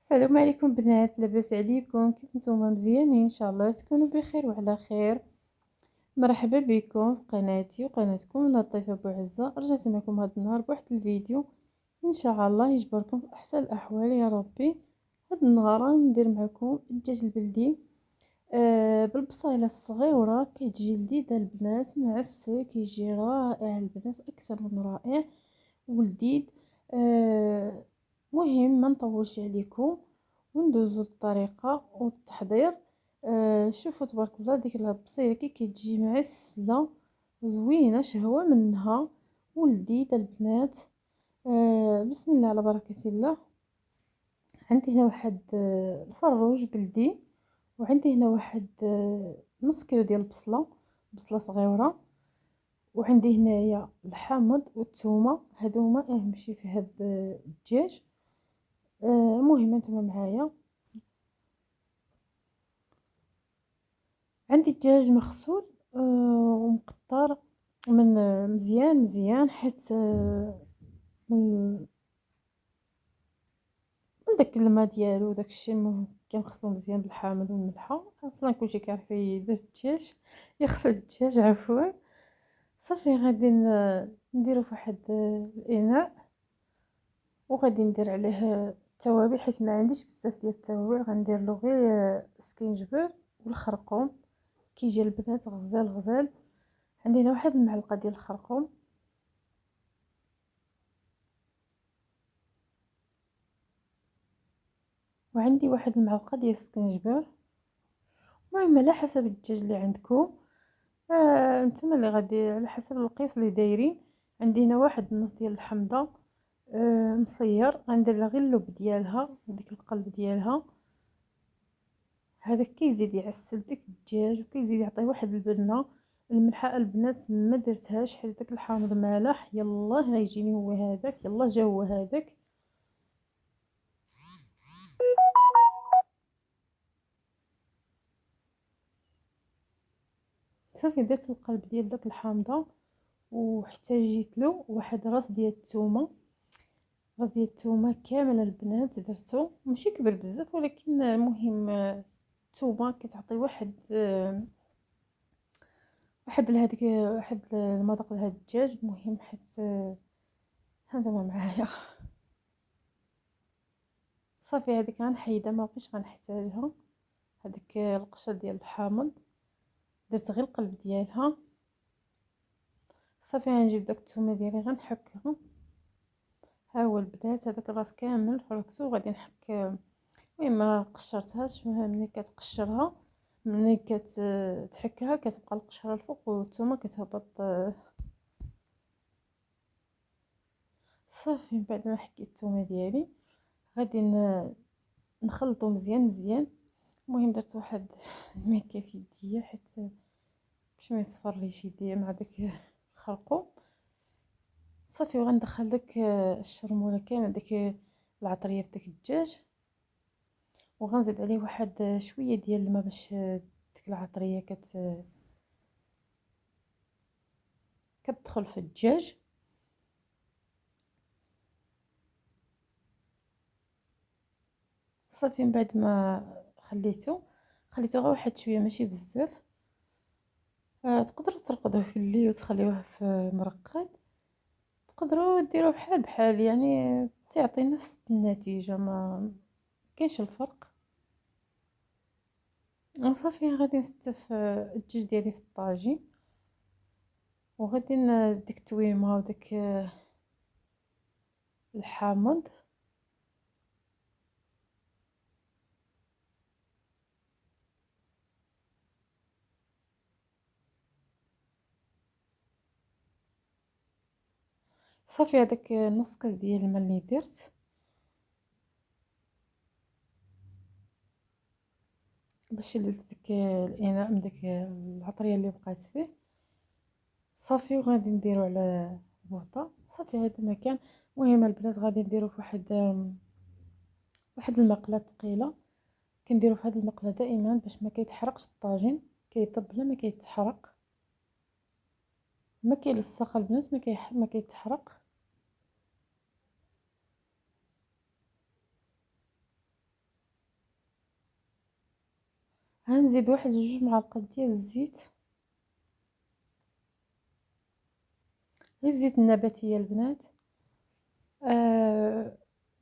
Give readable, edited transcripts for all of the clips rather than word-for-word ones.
السلام عليكم بنات، لاباس عليكم؟ كيف نتوما؟ مزيانين ان شاء الله تكونوا بخير وعلى خير. مرحبا بكم في قناتي وقناتكم لطيفه بوعزه. رجعت معكم هذا النهار بواحد الفيديو ان شاء الله يجبركم في احسن الاحوال يا ربي. هذا النهار راني ندير معكم الدجاج البلدي بالبصيله الصغيره. كتجي لذيذه البنات، معسل كيجي رائع البنات، اكثر من رائع ولذيذ. آه مهم ما نطولش عليكم وندوزو للطريقه والتحضير. شوفوا تبارك الله ديك البصيله كي كتجي معسله زوينه شهوه منها ولذيذه البنات. بسم الله على بركه الله. عندي هنا واحد الفروج بلدي، وعندي هنا واحد نص كيلو ديال البصله، بصله صغيره، وعندي هنايا الحامض والثومه. هادو هما اهم شي في هاد الدجاج. مهم نتوما معايا. عندي الدجاج مغسول ومقطر من مزيان مزيان، حيت من داك الماء ديالو داكشي المهم كنغسلو مزيان بالحامض والملحه. اصلا كلشي كيعرف يدير الدجاج، يغسل الدجاج عفوا. صافي غادي نديرو فواحد الاناء، وغادي ندير عليه التوابل حيت ما عنديش بزاف ديال التوابل. غندير له غير السكينجبير والخرقوم. كيجي البنات غزال غزال. عندي هنا واحد المعلقه ديال الخرقوم، وعندي واحد المعلقه ديال السكينجبير. المهم على حسب الدجاج اللي عندكم، نتوما اللي غادي على حسب القياس اللي دايرين. عندي هنا واحد النص ديال الحمضه مصير، غندير لها غير اللب ديالها وديك القلب ديالها. هذا كيزيد يعسل ديك الدجاج وكيزيد يعطيه واحد البنه. الملحه البنات ما درتهاش حيت داك الحامض مالح. يلا غيجيني هو هذاك، يلا جا هو هذاك. صافي درت القلب ديال داك الحامضه، واحتاجيت له واحد راس ديال الثومه. راس ديال الثومه كامل البنات درتو، ماشي كبر بزاف ولكن المهم الثومه كتعطي واحد لهاديك واحد المذاق لهاد الدجاج مهم. حيت هانتوما معايا. صافي هذيك غنحيدها، ما بقيتش غنحتاجها. هذيك القشره ديال الحامض درت غير القلب ديالها. صافي غنجيب داك الثومه ديالي غنحكها. ها هو البنات هذاك الراس كامل حركتو غادي نحك. المهم ما قشرتهاش، ملي كتقشرها ملي كتحكها كتبقى القشره الفوق والثومه كتهبط. صافي من بعد ما حكيت الثومه ديالي غادي نخلطو مزيان مزيان. المهم درت واحد الميكه في يديا حيت باش ما يصفرليش يديا مع داك الخرقوم. صافي وغندخل داك الشرموله كامل داك العطريه في داك الدجاج، وغنزيد عليه واحد شويه ديال الماء باش ديك العطريه كتدخل في الدجاج. صافي من بعد ما خليته غير واحد شويه ماشي بزاف. تقدروا ترقدوه في الليل وتخليوه في مرقد، تقدروا ديروه بحال بحال يعني تعطي نفس النتيجه، ما كاينش الفرق. وصافي غادي نستف الدجاج ديالي في الطاجين، وغادي ديك التويمه وداك الحامض. صافي هذاك نص كاس ديال الماء اللي درت باش شلت ديك الاناء من ديك العطريه اللي بقات فيه. صافي وغادي نديرو على بوطه. صافي هذا المكان. المهم البنات غادي نديرو في واحد المقله ثقيله. كنديرو في هذه المقله دائما باش ما كيتحرقش الطاجين، كيطيب بلا ما كيتحرق، ما كيلصق البنات، ما كيتحرق. غنزيد واحد 2 معالق ديال الزيت، غير الزيت النباتي يا البنات.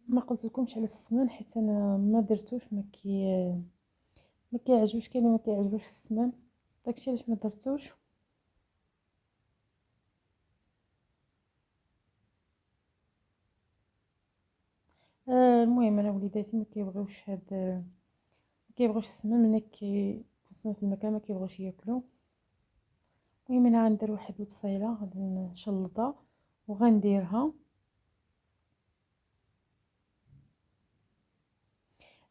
ما قلتلكمش على السمن حيت انا ما درتوش، ما كيعجبش، كاين اللي ما كيعجبوش السمن، داكشي علاش ما درتوش. المهم انا وليداتي ما كيبغيوش ما كيبغيوش السمن، ملي كيوصلوا في المكان ما كيبغيوش ياكلوا. المهم انا غندير واحد البصيله غادي نشلطها وغنديرها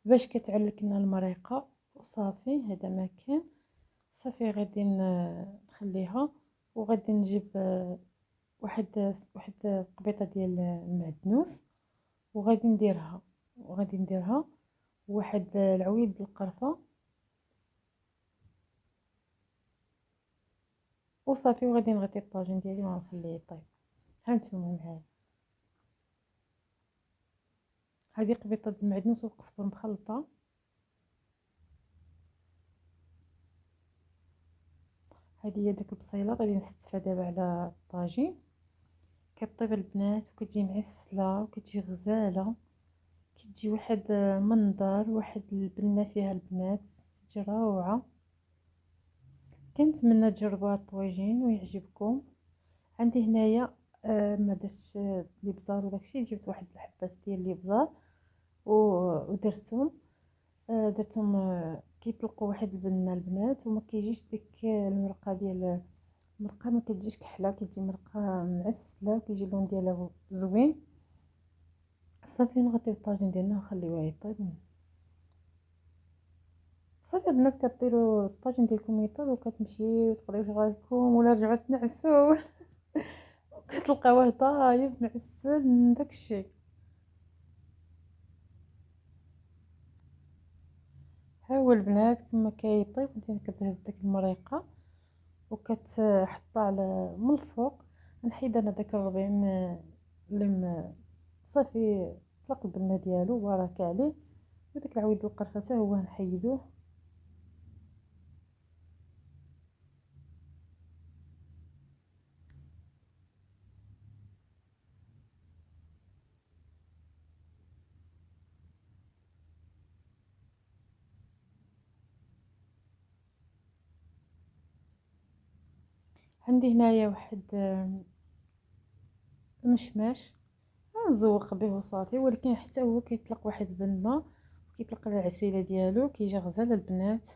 باش كتعلك لنا المريقه وصافي. هذا ما كان صافي، غادي نخليها وغادي نجيب واحد قبيطه ديال المعدنوس وغادي نديرها واحد العويد ديال القرفه وصافي، وغادي نغطي الطاجين ديالي ونخليه يطيب. هانتوما معايا، هذه قبيطه المعدنوس والقزبر مخلطه. هذه هي ديك البصيله غادي نستفها دابا على الطاجين. كطيب البنات وكتجي معسله وكتجي غزاله، كتجي واحد منظر، واحد البنه فيها البنات، تجي روعه. كنتمنى تجربوا هاد الطويجين ويعجبكم. عندي هنايا ما درتش الابزار وداكشي، جبت واحد الحبات ديال الابزار ودرتهم. درتهم كيطلقوا واحد البنه البنات، وما كيجيش ديك المرقه ديال المرقه، ما كتجيش كحله، كتجي مرقه معسله وكيجي اللون ديالها زوين. صافي نغطيو الطاجين ديالنا ونخليوه يطيب. صافي البنات، كديروا الطاجين ديالكم يطيب وكتمشيو تقضيو شغالكم ولا رجعوا تنعسوا كتلقاوه طايب معسل من داكشي. ها هو البنات كما كيطيب، انت كتهز داك المريقه وكتحطها على من الفوق. نحيد انا داك الربيع صافي طلق البنه ديالو وراك عليه، وداك العويد ديال القرفه حتى هو نحيدوه. عندي هنايا واحد مشماش نزوق به وصافي، ولكن حتى هو كيطلق واحد البنه وكيطلق العسيله ديالو، كيجي غزال البنات.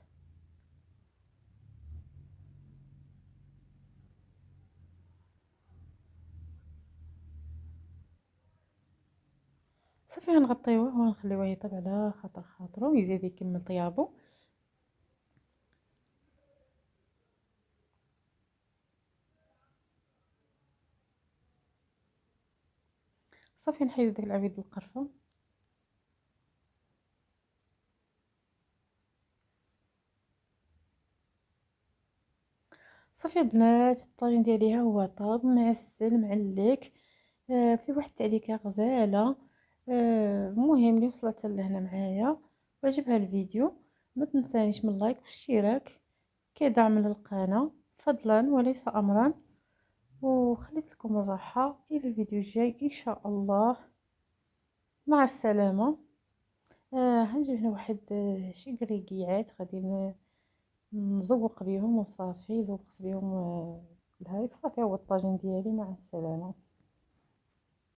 صافي غنغطيوه ونخليوه يطيب على خاطر خاطرو يزيد يكمل طيابو. صافي نحيدو داك العبيد ديال القرفه. صافي البنات، الطاجين ديالي ها هو طاب معسل معليك. في واحد التعليكه غزاله. المهم اللي وصلت لهنا معايا وعجبها الفيديو، ما تنسانيش من اللايك والاشتراك كدعم للقناه فضلا وليس امرا. وخليت لكم الراحه الى الفيديو الجاي ان شاء الله. مع السلامه. هنجيب هنا واحد شي كريكيعات غادي نزوق بيهم وصافي، زوقت بيهم الهايك صافي. هو الطاجين ديالي، مع السلامه.